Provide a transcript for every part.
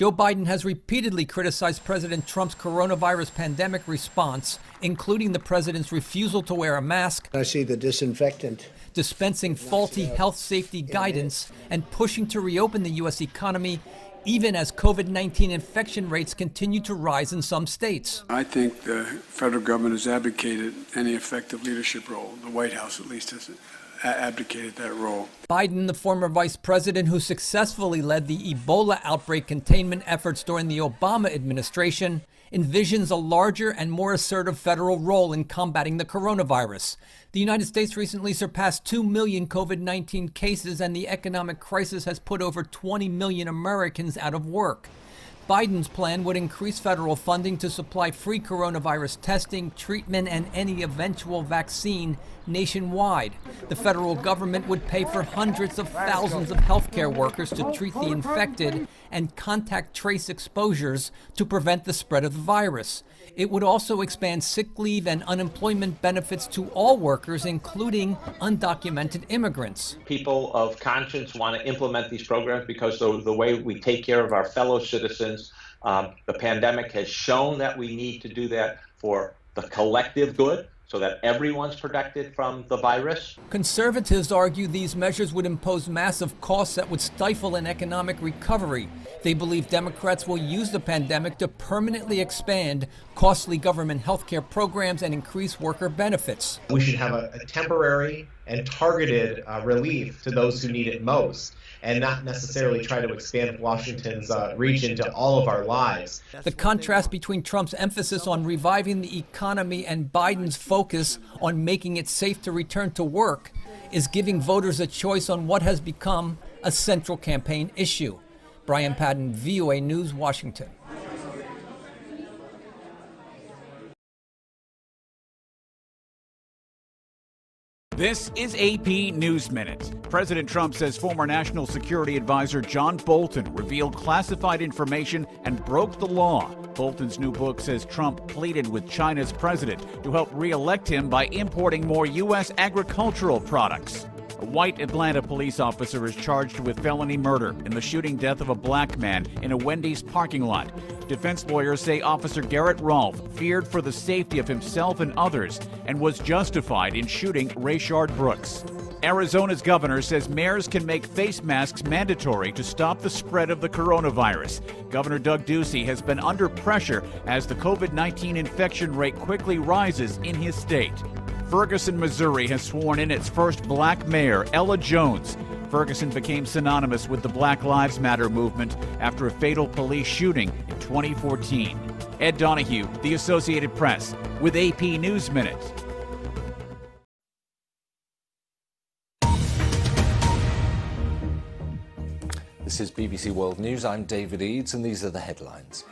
Joe Biden has repeatedly criticized President Trump's coronavirus pandemic response, including the president's refusal to wear a mask, I see the disinfectant, dispensing faulty health safety guidance, and pushing to reopen the U.S. economy, even as COVID-19 infection rates continue to rise in some states. I think the federal government has abdicated any effective leadership role. The White House, at least, has abdicated that role. Biden, the former vice president who successfully led the Ebola outbreak containment efforts during the Obama administration, envisions a larger and more assertive federal role in combating the coronavirus. The United States recently surpassed 2 million COVID-19 cases, and the economic crisis has put over 20 million Americans out of work. Biden's plan would increase federal funding to supply free coronavirus testing, treatment, and any eventual vaccine nationwide. The federal government would pay for hundreds of thousands of healthcare workers to treat the infected and contact trace exposures to prevent the spread of the virus. It would also expand sick leave and unemployment benefits to all workers, including undocumented immigrants. People of conscience want to implement these programs because the way we take care of our fellow citizens, the pandemic has shown that we need to do that for the collective good, so that everyone's protected from the virus. Conservatives argue these measures would impose massive costs that would stifle an economic recovery. They believe Democrats will use the pandemic to permanently expand costly government health care programs and increase worker benefits. We should have a temporary and targeted relief to those who need it most, and not necessarily try to expand Washington's reach into all of our lives. The contrast between Trump's emphasis on reviving the economy and Biden's focus on making it safe to return to work is giving voters a choice on what has become a central campaign issue. Brian Padden, VOA News, Washington. This is AP News Minute. President Trump says former National Security Advisor John Bolton revealed classified information and broke the law. Bolton's new book says Trump pleaded with China's president to help re-elect him by importing more U.S. agricultural products. A white Atlanta police officer is charged with felony murder in the shooting death of a black man in a Wendy's parking lot. Defense lawyers say Officer Garrett Rolfe feared for the safety of himself and others and was justified in shooting Rayshard Brooks. Arizona's governor says mayors can make face masks mandatory to stop the spread of the coronavirus. Governor Doug Ducey has been under pressure as the COVID-19 infection rate quickly rises in his state. Ferguson, Missouri has sworn in its first black mayor, Ella Jones. Ferguson became synonymous with the Black Lives Matter movement after a fatal police shooting in 2014. Ed Donahue, The Associated Press, with AP News Minute. This is BBC World News. I'm David Eads, and these are the headlines.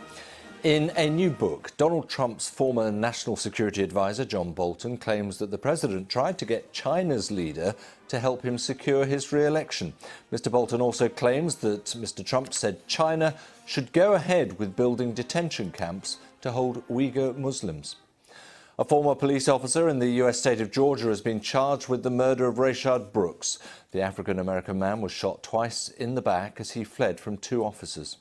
In a new book, Donald Trump's former National Security Advisor, John Bolton, claims that the president tried to get China's leader to help him secure his re-election. Mr. Bolton also claims that Mr. Trump said China should go ahead with building detention camps to hold Uyghur Muslims. A former police officer in the U.S. state of Georgia has been charged with the murder of Rayshard Brooks. The African-American man was shot twice in the back as he fled from two officers.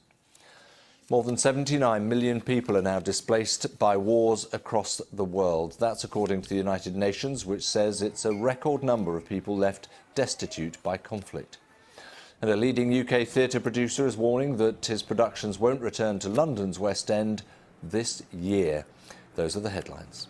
More than 79 million people are now displaced by wars across the world. That's according to the United Nations, which says it's a record number of people left destitute by conflict. And a leading UK theatre producer is warning that his productions won't return to London's West End this year. Those are the headlines.